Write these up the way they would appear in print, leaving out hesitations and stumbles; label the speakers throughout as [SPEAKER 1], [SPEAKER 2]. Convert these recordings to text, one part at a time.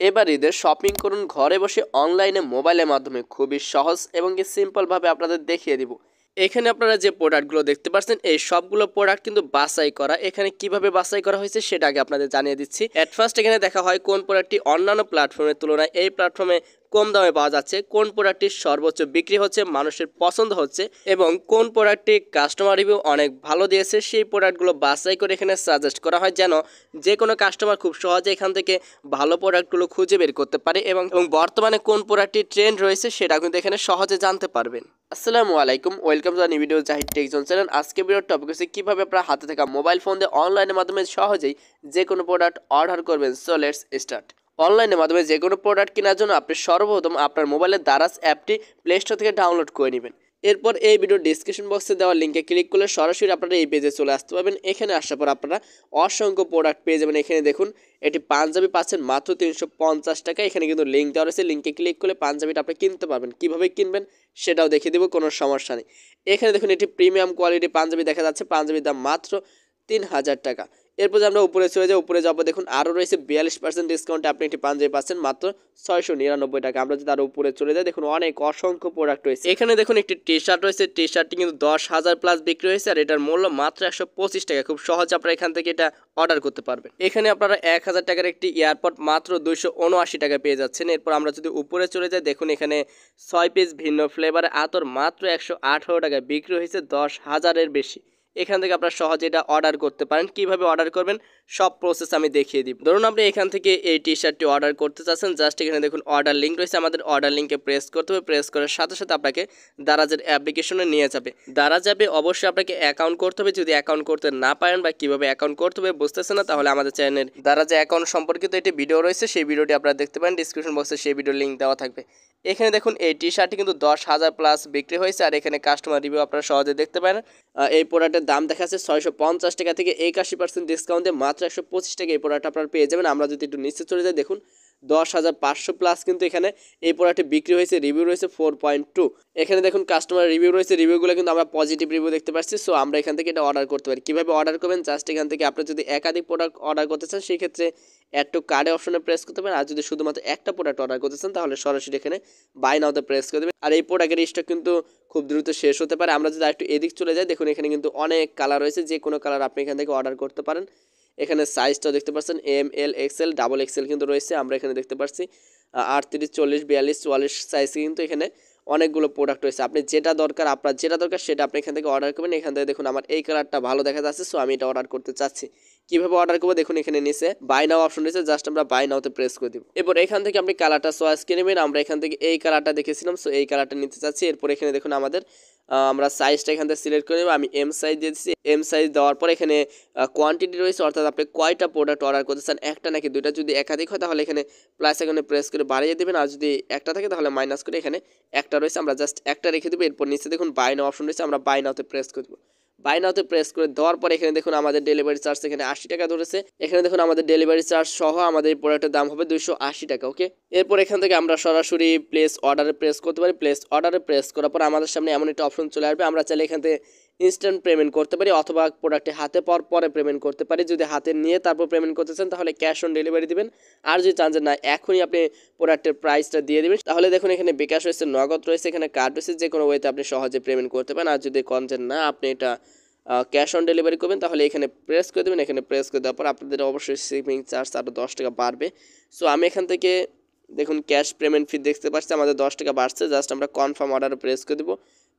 [SPEAKER 1] এবার ঈদের শপিং করুন ঘরে বসে অনলাইনে মোবাইলের মাধ্যমে খুবই সহজ এবং কি সিম্পলভাবে আপনাদের দেখিয়ে দিব। এখানে আপনারা যে প্রোডাক্টগুলো দেখতে পাচ্ছেন এই সবগুলো প্রোডাক্ট কিন্তু বাছাই করা। এখানে কিভাবে বাছাই করা হয়েছে সেটা আগে আপনাদের জানিয়ে দিচ্ছি। এট ফার্স্ট এখানে দেখা হয় কোন প্রোডাক্টটি অন্যান্য প্ল্যাটফর্মের তুলনায় এই প্ল্যাটফর্মে কম দামে পাওয়া যাচ্ছে, কোন প্রোডাক্টটি সর্বোচ্চ বিক্রি হচ্ছে, মানুষের পছন্দ হচ্ছে এবং কোন প্রোডাক্টটি কাস্টমার রিভিউ অনেক ভালো দিয়েছে সেই প্রোডাক্টগুলো বাছাই করে এখানে সাজেস্ট করা হয়, যেন যে কোনো কাস্টমার খুব সহজে এখান থেকে ভালো প্রোডাক্টগুলো খুঁজে বের করতে পারে এবং বর্তমানে কোন প্রোডাক্টটি ট্রেন্ড রয়েছে সেটা কিন্তু এখানে সহজে জানতে পারবেন। আসসালামু আলাইকুম, welcome to new video Zahid tech zone channel. আজকে ভিডিওর টপিক হচ্ছে কিভাবে আপনার হাতে থাকা মোবাইল ফোন দিয়ে অনলাইনের মাধ্যমে সহজেই যে কোনো প্রোডাক্ট অর্ডার করবেন। So let's start. অনলাইনের মাধ্যমে যে কোনো প্রোডাক্ট কেনার জন্য আপনি সর্বপ্রথম আপনার মোবাইলের দারাজ অ্যাপটি প্লে স্টোর থেকে ডাউনলোড করে নেবেন। এরপর এই ভিডিওর ডিসক্রিপশন বক্সে দেওয়া লিঙ্কে ক্লিক করলে সরাসরি আপনারা এই পেজে চলে আসতে পারবেন। এখানে আসার পর আপনারা অসংখ্য প্রোডাক্ট পেয়ে যাবেন। এখানে দেখুন এটি পাঞ্জাবি পাচ্ছেন মাত্র 350 টাকা। এখানে কিন্তু লিঙ্ক দেওয়া রয়েছে, লিঙ্কে ক্লিক করলে পাঞ্জাবিটা আপনি কিনতে পারবেন। কীভাবে কিনবেন সেটাও দেখিয়ে দেবো, কোনো সমস্যা নেই। এখানে দেখুন এটি প্রিমিয়াম কোয়ালিটি পাঞ্জাবি দেখা যাচ্ছে, পাঞ্জাবির দাম মাত্র 3000 টাকা। এরপর যে আমরা উপরে চলে যাই, উপরে যাবো দেখুন আরও রয়েছে 42% ডিসকাউন্টে আপনি একটি পাঞ্জাবি পাচ্ছেন মাত্র 699 টাকা। আমরা যদি আরও উপরে চলে যাই দেখুন অনেক অসংখ্য প্রোডাক্ট রয়েছে। এখানে দেখুন একটি টি শার্ট রয়েছে, টি শার্টটি কিন্তু 10,000 প্লাস বিক্রি হয়েছে আর এটার মূল্য মাত্র 125 টাকা। খুব সহজে আপনারা এখান থেকে এটা অর্ডার করতে পারবেন। এখানে আপনারা 1000 টাকার একটি এয়ারপড মাত্র 279 টাকা পেয়ে যাচ্ছেন। এরপর আমরা যদি উপরে চলে যাই দেখুন এখানে 6 পিস ভিন্ন ফ্লেভারে আতর মাত্র 118 টাকায় বিক্রি হয়েছে 10,000-এর বেশি। এখান থেকে আপনারা সহজে এটা অর্ডার করতে পারেন। কিভাবে অর্ডার করবেন সব প্রসেস আমি দেখিয়ে দিব। ধরুন আপনি এখান থেকে এই টি শার্টটি অর্ডার করতে চাচ্ছেন, জাস্ট এখানে দেখুন অর্ডার লিঙ্ক রয়েছে, আমাদের অর্ডার লিঙ্কে প্রেস করতে হবে। প্রেস করার সাথে সাথে আপনাকে দারাজের অ্যাপ্লিকেশনে নিয়ে যাবে। দারাজ অ্যাপে অবশ্যই আপনাকে অ্যাকাউন্ট করতে হবে। যদি অ্যাকাউন্ট করতে না পারেন বা কীভাবে অ্যাকাউন্ট করতে হবে বুঝতেছেন না, তাহলে আমাদের চ্যানেলের দারাজে অ্যাকাউন্ট সম্পর্কিত একটি ভিডিও রয়েছে, সেই ভিডিওটি আপনারা দেখতে পারেন, ডিসক্রিপশন বক্সে সেই ভিডিওর লিঙ্ক দেওয়া থাকবে। এখানে দেখুন এই টি শার্টটি কিন্তু 10,000 প্লাস বিক্রি হয়েছে আর এখানে কাস্টমার রিভিউ আপনারা সহজে দেখতে পারেন। এই প্রোডাক্টের দাম দেখা যাচ্ছে 650 টাকা থেকে 81% ডিসকাউন্টে মাত্র 125 টাকা এই প্রোডাক্ট আপনারা পেয়ে যাবেন। আমরা যদি একটু নিচে চলে যাই দেখুন 10,500 প্লাস কিন্তু এখানে এই প্রোডাক্টে বিক্রি হয়েছে, রিভিউ রয়েছে 4.2। এখানে দেখুন কাস্টমার রিভিউ রয়েছে, রিভিউগুলো কিন্তু আমরা পজিটিভ রিভিউ দেখতে পাচ্ছি। সো আমরা এখান থেকে এটা অর্ডার করতে পারি। কীভাবে অর্ডার করবেন, জাস্ট এখান থেকে আপনি যদি একাধিক প্রোডাক্ট অর্ডার করতে চান সেই ক্ষেত্রে অ্যাড টু কার্ডে অপশনে প্রেস করতে পারেন। আর যদি শুধুমাত্র একটা প্রোডাক্ট অর্ডার করতে চান তাহলে সরাসরি এখানে বাই নাওতে প্রেস করে দেবেন। আর এই প্রোডাক্টের স্টক কিন্তু খুব দ্রুত শেষ হতে পারে। আমরা যদি একটু এদিক চলে যাই দেখুন এখানে কিন্তু অনেক কালার রয়েছে, যে কোনো কালার আপনি এখান থেকে অর্ডার করতে পারেন। এখানে সাইজটাও দেখতে পাচ্ছেন এম, এল, এক্সেল, ডাবল এক্সেল কিন্তু রয়েছে। আমরা এখানে দেখতে পাচ্ছি 38, 40, 42, 44 সাইজ কিন্তু এখানে অনেকগুলো প্রোডাক্ট রয়েছে। আপনি যেটা দরকার, আপনার যেটা দরকার সেটা আপনি এখান থেকে অর্ডার করবেন। এখান থেকে দেখুন আমার এই কালারটা ভালো দেখা যাচ্ছে, সো আমি এটা অর্ডার করতে চাচ্ছি। কীভাবে অর্ডার করবো দেখুন এখানে নিচে বাই নাও অপশন রয়েছে, জাস্ট আমরা বাই নাওতে প্রেস করে দিব। এরপর এখান থেকে আপনি কালারটা চয়েস করে নেবেন। আমরা এখান থেকে এই কালারটা দেখেছিলাম, সো এই কালারটা নিতে চাচ্ছি। এরপর এখানে দেখুন আমাদের আমরা সাইজটা এখান থেকে সিলেক্ট করে নেব। আমি এম সাইজ দিয়েছি। এম সাইজ দেওয়ার পর এখানে কোয়ান্টিটি রয়েছে, অর্থাৎ আপনি কয়টা প্রোডাক্ট অর্ডার করতে চান, একটা নাকি দুইটা। যদি একাধিক হয় তাহলে এখানে প্লাস এখানে প্রেস করে বাড়িয়ে দেবেন, আর যদি একটা থাকে তাহলে মাইনাস করে এখানে একটা রয়েছে, আমরা জাস্ট একটা রেখে দেবো। এরপর নিচে দেখুন বাই নাও অপশন রয়েছে, আমরা বাই নাওতে প্রেস করে দেবো। বাই নাওতে প্রেস করে দেওয়ার পর এখানে দেখুন আমাদের ডেলিভারি চার্জ এখানে 80 টাকা ধরেছে। এখানে দেখুন আমাদের ডেলিভারি চার্জ সহ আমাদের এই প্রোডাক্টের দাম হবে 280 টাকা। ওকে, এরপর এখান থেকে আমরা সরাসরি প্লেস অর্ডারে প্রেস করতে পারি। প্লেস অর্ডারে প্রেস করার পর আমাদের সামনে এমন একটা অপশন চলে আসবে, আমরা চাইলে এখান থেকে ইনস্ট্যান্ট পেমেন্ট করতে পারি অথবা প্রোডাক্টে হাতে পাওয়ার পরে পেমেন্ট করতে পারি। যদি হাতে নিয়ে তারপর পেমেন্ট করতে চান তাহলে ক্যাশ অন ডেলিভারি দিবেন। আর যদি চান যে না এখনই আপনি প্রোডাক্টের প্রাইসটা দিয়ে দেবেন তাহলে দেখুন এখানে বিকাশ রয়েছে, নগদ রয়েছে, এখানে কার্ড রয়েছে, যে কোনো ওয়েতে আপনি সহজে পেমেন্ট করতে পারেন। আর যদি কোন যে না আপনি এটা ক্যাশ অন ডেলিভারি করবেন তাহলে এখানে প্রেস করে দেবেন। এখানে প্রেস করে দেওয়ার পর আপনাদের অবশ্যই শিপিং চার্জ আরও 10 টাকা বাড়বে। সো আমি এখান থেকে দেখুন ক্যাশ পেমেন্ট ফি দেখতে পাচ্ছি আমাদের 10 টাকা বাড়ছে। জাস্ট আমরা কনফার্ম অর্ডারে প্রেস করে দেবো।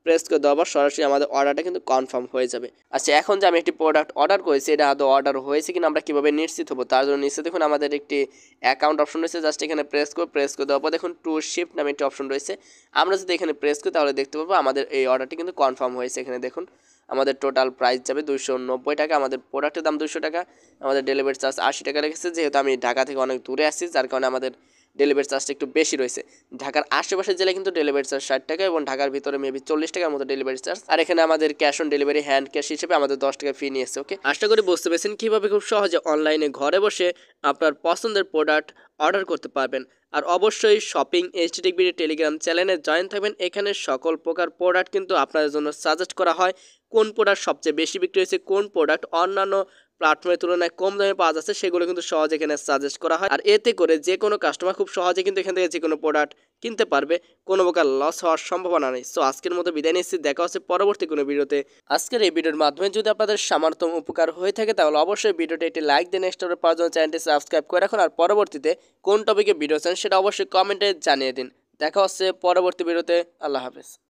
[SPEAKER 1] প্রেস করে দেওয়ার পর সরাসরি আমাদের অর্ডারটা কিন্তু কনফার্ম হয়ে যাবে। আচ্ছা, এখন যে আমি একটি প্রোডাক্ট অর্ডার করেছি এটা আদৌ অর্ডার হয়েছে কিনা আমরা কীভাবে নিশ্চিত হবো, তার জন্য নিচে দেখুন আমাদের একটি অ্যাকাউন্ট অপশন রয়েছে, জাস্ট এখানে প্রেস করে দেওয়ার পর দেখুন টু শিফট নামে একটি অপশন রয়েছে। আমরা যদি এখানে প্রেস করি তাহলে দেখতে পাবো আমাদের এই অর্ডারটি কিন্তু কনফার্ম হয়েছে। এখানে দেখুন আমাদের টোটাল প্রাইস যাবে 290 টাকা। আমাদের প্রোডাক্টের দাম 200 টাকা, আমাদের ডেলিভারি চার্জ 80 টাকা রেখেছে। যেহেতু আমি ঢাকা থেকে অনেক দূরে আসছি যার কারণে আমাদের ডেলিভারি চার্জটা একটু বেশি রয়েছে। ঢাকার আশেপাশের জেলায় কিন্তু ডেলিভারি চার্জ 60 টাকা এবং ঢাকার ভিতরে মেবি 40 টাকার মতো ডেলিভারি চার্জ। আর এখানে আমাদের cash on delivery hand cash হিসেবে আমাদের 10 টাকা ফি নিয়েছে। ওকে, আশা করি বুঝতে পেরেছেন কীভাবে খুব সহজে অনলাইনে ঘরে বসে আপনার পছন্দের প্রোডাক্ট অর্ডার করতে পারবেন। আর অবশ্যই শপিং এইচডিবিডি টেলিগ্রাম চ্যানেলে জয়েন থাকবেন। এখানে সকল প্রকার প্রোডাক্ট কিন্তু আপনাদের জন্য সাজেস্ট করা হয়, কোন প্রোডাক্ট সবচেয়ে বেশি বিক্রি হয়েছে, কোন প্রোডাক্ট অন্যান্য প্ল্যাটফর্মের তুলনায় কম দামে পাওয়া যাচ্ছে সেগুলো কিন্তু সহজে এখানে সাজেস্ট করা হয়। আর এতে করে যে কোনো কাস্টমার খুব সহজে কিন্তু এখান থেকে যে কোনো প্রোডাক্ট কিনতে পারবে, কোনো প্রকার লস হওয়ার সম্ভাবনা নেই। সো আজকের মতো বিদায় নিচ্ছি, দেখা হচ্ছে পরবর্তী কোনো ভিডিওতে। আজকের এই ভিডিওর মাধ্যমে যদি আপনাদের সামান্যতম উপকার হয়ে থাকে তাহলে অবশ্যই ভিডিওতে একটি লাইক দিয়ে নেক্সট আপডেট পাওয়ার জন্য চ্যানেলটি সাবস্ক্রাইব করে রাখুন। আর পরবর্তীতে কোন টপিকে ভিডিও চান সেটা অবশ্যই কমেন্টে জানিয়ে দিন। দেখা হচ্ছে পরবর্তী ভিডিওতে। আল্লাহ হাফেজ।